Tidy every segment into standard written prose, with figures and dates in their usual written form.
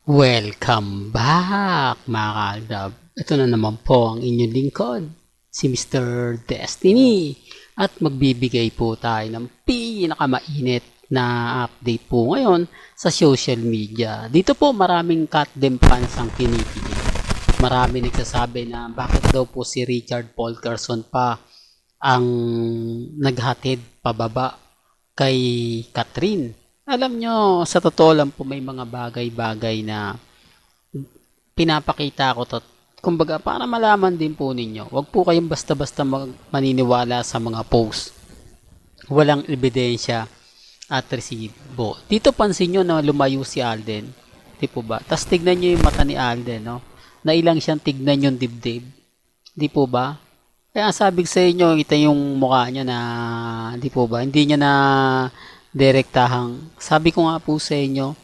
Welcome back mga kaaldab. Ito na naman po ang inyong lingkod, si Mr. Destiny. At magbibigay po tayo ng pinakamainit na update po ngayon sa social media. Dito po maraming Katdem fans ang kinikilig. Marami nagsasabi na bakit daw po si Richard Paul Carson pa ang naghatid pababa kay Catherine. Alam nyo, sa totoo lang po may mga bagay-bagay na pinapakita ko to. Kumbaga, para malaman din po ninyo, wag po kayong basta-basta maniniwala sa mga post. Walang ebidensya at resibo. Dito pansin nyo na lumayo si Alden. Di po ba? Tapos tignan nyo yung mata ni Alden, no? Na ilang siyang tignan yung dibdib. Di po ba? Kaya sabi sa inyo, kita yung mukha niya na, di po ba? Hindi niya na direktahang. Sabi ko nga po sa inyo,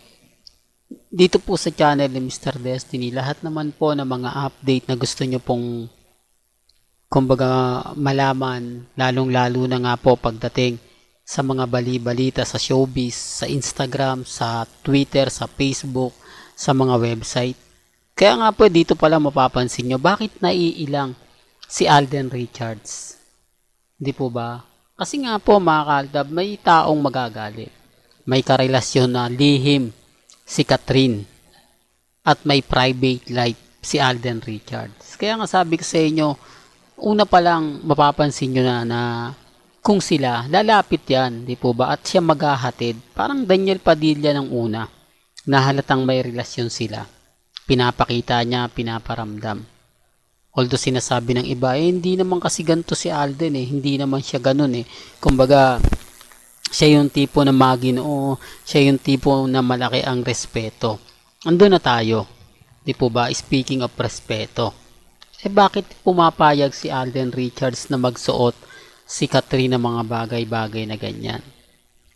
dito po sa channel ni Mr. Destiny, lahat naman po ng mga update na gusto nyo pong kumbaga malaman, lalong-lalo na nga po pagdating sa mga bali-balita sa showbiz, sa Instagram, sa Twitter, sa Facebook, sa mga website. Kaya nga po dito pala mapapansin nyo, bakit naiilang si Alden Richards? Di po ba? Kasi nga po mga kaaldab, may taong magagalit. May karelasyon na lihim si Catherine at may private life si Alden Richards. Kaya nga sabi ko sa inyo, una pa lang mapapansin nyo na kung sila, lalapit yan, di po ba? At siya maghahatid. Parang Daniel Padilla ng una, na halatang may relasyon sila. Pinapakita niya, pinaparamdam. Although sinasabi ng iba, hindi naman kasi ganito si Alden hindi naman siya ganun Kumbaga, siya yung tipo na maginoo, siya yung tipo na malaki ang respeto. Ando na tayo, di po ba? Speaking of respeto, bakit pumapayag si Alden Richards na magsuot si Catherine ng mga bagay-bagay na ganyan?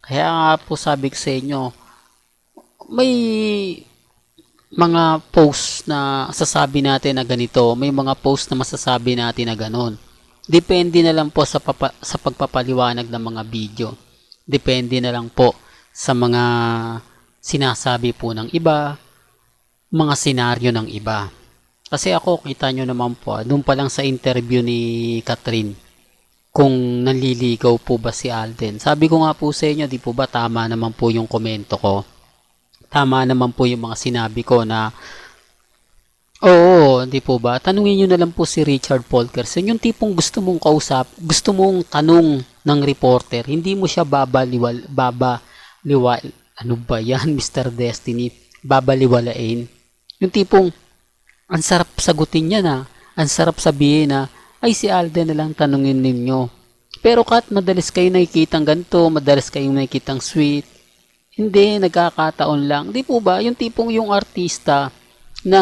Kaya nga po sabi ko sa inyo, may mga post na sasabi natin na ganito, may mga post na masasabi natin na ganon. Depende na lang po sa pagpapaliwanag ng mga video. Depende na lang po sa mga sinasabi po ng iba, mga senaryo ng iba. Kasi ako, kita nyo naman po, doon pa lang sa interview ni Catherine, kung nanliligaw po ba si Alden. Sabi ko nga po sa inyo, di po ba tama naman po yung komento ko? Tama naman po yung mga sinabi ko na oo, di po ba? Tanungin nyo na lang po si Richard Paul Carson. Yung tipong gusto mong kausap, gusto mong tanong ng reporter, hindi mo siya ano ba yan, Mr. Destiny? Babaliwalain. Yung tipong, ang sarap sagutin niya na, ang sarap sabihin na, ay si Alden na lang tanungin ninyo. Pero Kat, madalas kayo nakikitang ganito, madalas kayong nakikitang sweet, hindi, nagkakataon lang. Di po ba? Yung tipong yung artista na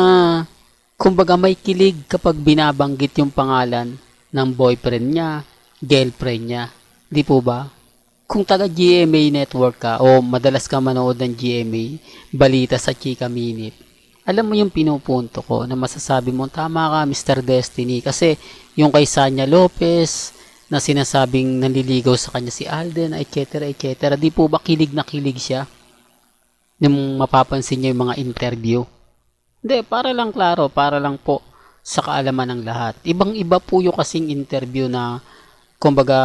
kumbaga may kilig kapag binabanggit yung pangalan ng boyfriend niya, girlfriend niya. Di po ba? Kung taga GMA Network ka o madalas ka manood ng GMA, balita sa Chika Minute, alam mo yung pinupunto ko na masasabi mo, tama ka Mr. Destiny. Kasi yung kay Sanya Lopez, na sinasabing nanliligaw sa kanya si Alden, etc. etc. Di po ba kilig na kilig siya? Yung mapapansin niyo yung mga interview. Hindi, para lang klaro, para lang po sa kaalaman ng lahat. Ibang-iba po yung kasing interview na, kumbaga,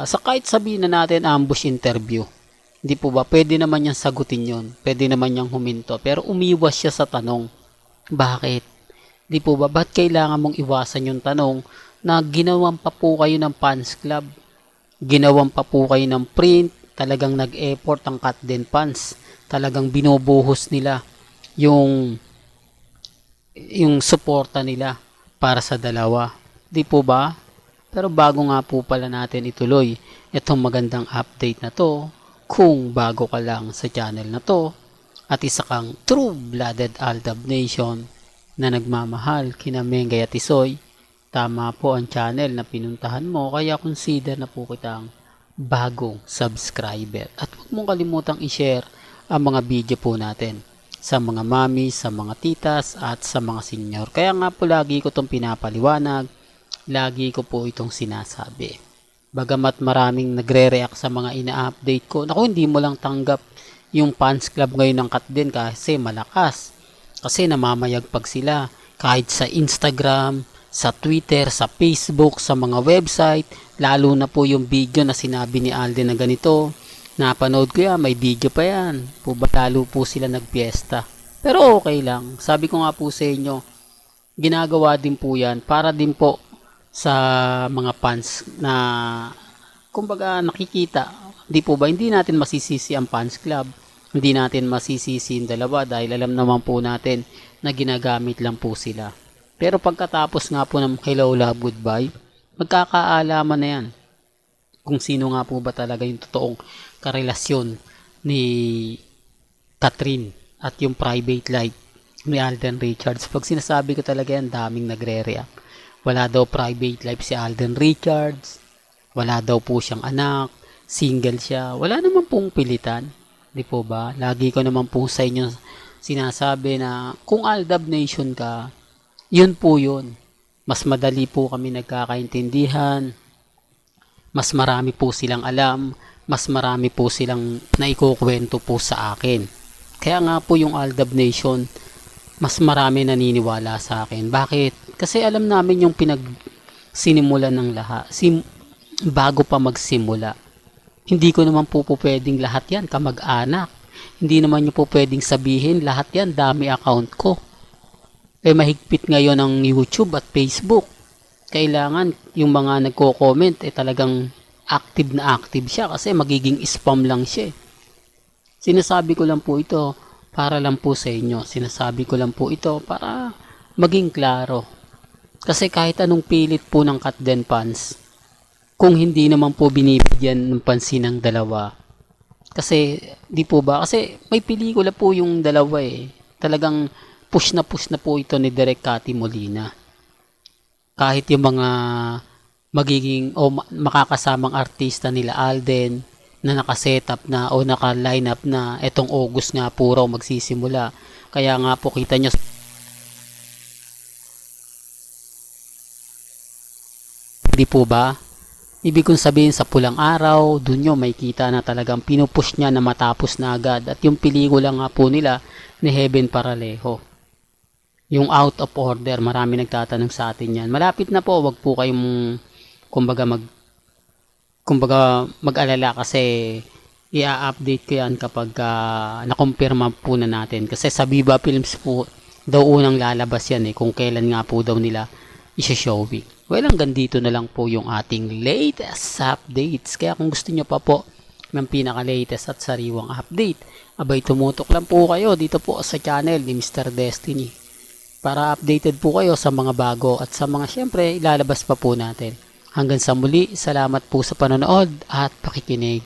sa kahit sabihin na natin ambush interview. Di po ba? Pwede naman niyang sagutin yun. Pwede naman niyang huminto. Pero umiwas siya sa tanong. Bakit? Di po ba? Ba't kailangan mong iwasan yung tanong na ginawan pa po kayo ng fans club, ginawan pa po kayo ng print, talagang nag-effort ang Katdem fans, talagang binubuhos nila yung suporta nila para sa dalawa. Di po ba? Pero bago nga po pala natin ituloy itong magandang update na to, kung bago ka lang sa channel na to, at isa kang true-blooded Aldab Nation na nagmamahal kina Mengay at Isoy, tama po ang channel na pinuntahan mo, kaya consider na po kitang bagong subscriber. At huwag mong kalimutang i-share ang mga video po natin sa mga mami, sa mga titas, at sa mga senior. Kaya nga po lagi ko itong pinapaliwanag, lagi ko po itong sinasabi. Bagamat maraming nagre-react sa mga ina-update ko, naku, hindi mo lang tanggap yung fans club ngayon ng Katdem kasi malakas. Kasi namamayagpag sila kahit sa Instagram, sa Twitter, sa Facebook, sa mga website, lalo na po yung video na sinabi ni Alden na ganito. Napanood ko yan, may video pa yan. Lalo po sila nagpiesta. Pero okay lang. Sabi ko nga po sa inyo, ginagawa din po yan para din po sa mga fans na kumbaga nakikita. Di po ba? Hindi natin masisisi ang fans club. Hindi natin masisisi yung dalawa dahil alam naman po natin na ginagamit lang po sila. Pero pagkatapos nga po ng Hello Love Goodbye, magkakaalaman na yan kung sino nga po ba talaga yung totoong karelasyon ni Catherine at yung private life ni Alden Richards. Pag sinasabi ko talaga yan, daming nagre-react. Wala daw private life si Alden Richards, wala daw po siyang anak, single siya, wala naman pong pilitan. Di po ba? Lagi ko naman po sa inyo sinasabi na kung Aldab Nation ka, yun po yun. Mas madali po kami nagkakaintindihan, mas marami po silang alam, mas marami po silang naikukwento po sa akin. Kaya nga po yung Aldab Nation, mas marami naniniwala sa akin. Bakit? Kasi alam namin yung sinimulan ng lahat. Bago pa magsimula. Hindi ko naman po pwedeng lahat yan kamag-anak. Hindi naman nyo po pwedeng sabihin lahat yan dami account ko. Mahigpit ngayon ang YouTube at Facebook. Kailangan yung mga nagko-comment talagang active na active siya kasi magiging spam lang siya. Sinasabi ko lang po ito para lang po sa inyo. Sinasabi ko lang po ito para maging klaro. Kasi kahit anong pilit po ng Katden fans, kung hindi naman po binibigyan ng pansin ng dalawa. Kasi, di po ba? Kasi may pelikula po yung dalawa Talagang push na po ito ni Direk Cathy Molina. Kahit yung mga magiging o makakasamang artista nila Alden na nakasetup na o naka-line up na etong August nga po raw magsisimula. Kaya nga po kita nyo di po ba? Ibig kong sabihin sa pulang araw, dun nyo may kita na talagang pinupush niya na matapos na agad. At yung pelikula nga po nila ni Heaven Paralejo. Yung Out of Order, marami nagtatanong sa atin yan. Malapit na po, wag po kayong kumbaga mag-alala kasi i-update ko yan kapag nakumpirma po na natin. Kasi sa Viva Films po, daw unang lalabas yan kung kailan nga po daw nila isa-showing. Well, hanggang dito na lang po yung ating latest updates. Kaya kung gusto nyo pa po ng pinaka-latest at sariwang update, abay tumutok lang po kayo dito po sa channel ni Mr. Destiny para updated po kayo sa mga bago at sa mga syempre ilalabas pa po natin. Hanggang sa muli, salamat po sa panonood at pakikinig.